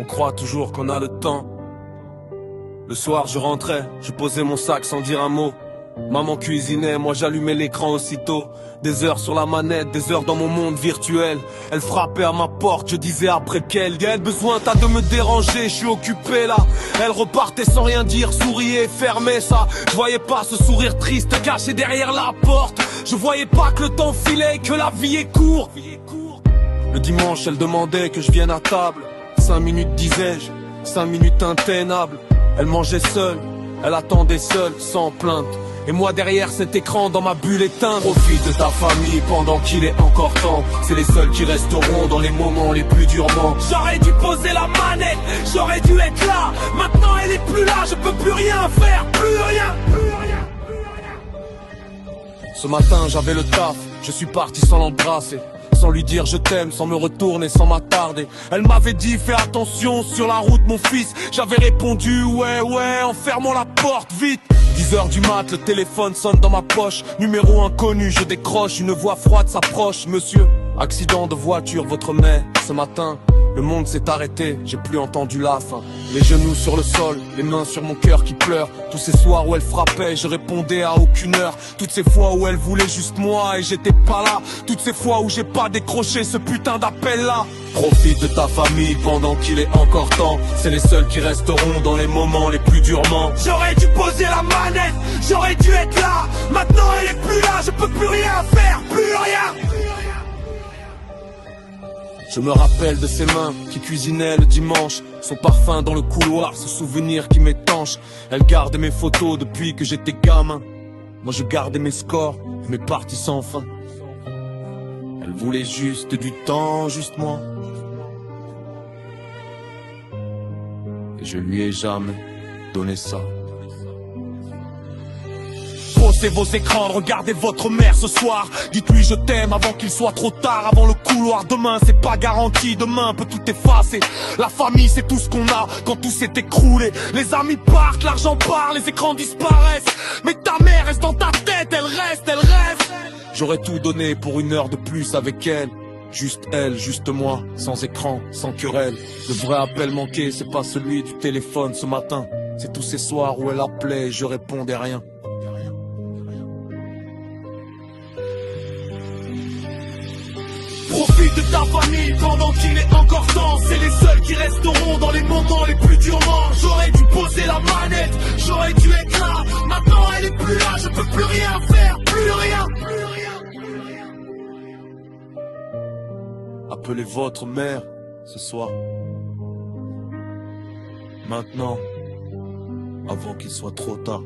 On croit toujours qu'on a le temps. Le soir je rentrais, je posais mon sac sans dire un mot. Maman cuisinait, moi j'allumais l'écran aussitôt. Des heures sur la manette, des heures dans mon monde virtuel. Elle frappait à ma porte, je disais après qu'elle gagne. Besoin t'as de me déranger, je suis occupé là. Elle repartait sans rien dire, souriait, fermait ça. Je voyais pas ce sourire triste caché derrière la porte. Je voyais pas que le temps filait, que la vie est courte. Le dimanche elle demandait que je vienne à table. 5 minutes disais-je, 5 minutes intenables. Elle mangeait seule, elle attendait seule, sans plainte. Et moi derrière cet écran dans ma bulle éteinte. Profite de ta famille pendant qu'il est encore temps. C'est les seuls qui resteront dans les moments les plus durement. J'aurais dû poser la manette, j'aurais dû être là. Maintenant elle est plus là, je peux plus rien faire, plus rien, plus rien, plus rien. Ce matin j'avais le taf, je suis parti sans l'embrasser. Sans lui dire je t'aime, sans me retourner, sans m'attarder. Elle m'avait dit fais attention sur la route mon fils. J'avais répondu ouais en fermant la porte vite. 10h du mat, le téléphone sonne dans ma poche. Numéro inconnu, je décroche, une voix froide s'approche. Monsieur, accident de voiture, votre mère. Ce matin, le monde s'est arrêté, j'ai plus entendu la fin. Les genoux sur le sol, les mains sur mon cœur qui pleure. Tous ces soirs où elle frappait, je répondais à aucune heure. Toutes ces fois où elle voulait juste moi et j'étais pas là. Toutes ces fois où j'ai pas décroché ce putain d'appel là. Profite de ta famille pendant qu'il est encore temps. C'est les seuls qui resteront dans les moments les plus durement. J'aurais dû poser la manette, j'aurais dû être là. Maintenant elle est plus là, je peux plus rien faire, plus rien. Je me rappelle de ses mains qui cuisinaient le dimanche. Son parfum dans le couloir, ce souvenir qui m'étanche. Elle gardait mes photos depuis que j'étais gamin. Moi je gardais mes scores, mes parties sans fin. Elle voulait juste du temps, juste moi. Et je lui ai jamais donné ça. Posez vos écrans, regardez votre mère ce soir. Dites-lui je t'aime avant qu'il soit trop tard. Avant le couloir, demain c'est pas garanti. Demain peut tout effacer. La famille c'est tout ce qu'on a quand tout s'est écroulé. Les amis partent, l'argent part, les écrans disparaissent. Mais ta mère reste dans ta tête, elle reste, elle rêve. J'aurais tout donné pour une heure de plus avec elle. Juste elle, juste moi, sans écran, sans querelle. Le vrai appel manqué, c'est pas celui du téléphone ce matin. C'est tous ces soirs où elle appelait et je répondais rien. Profite de ta famille pendant qu'il est encore temps. C'est les seuls qui resteront dans les moments les plus durement. J'aurais dû poser la manette, j'aurais dû être là. Maintenant elle est plus là, je peux plus rien faire, plus rien, plus rien. Appelez votre mère ce soir. Maintenant, avant qu'il soit trop tard.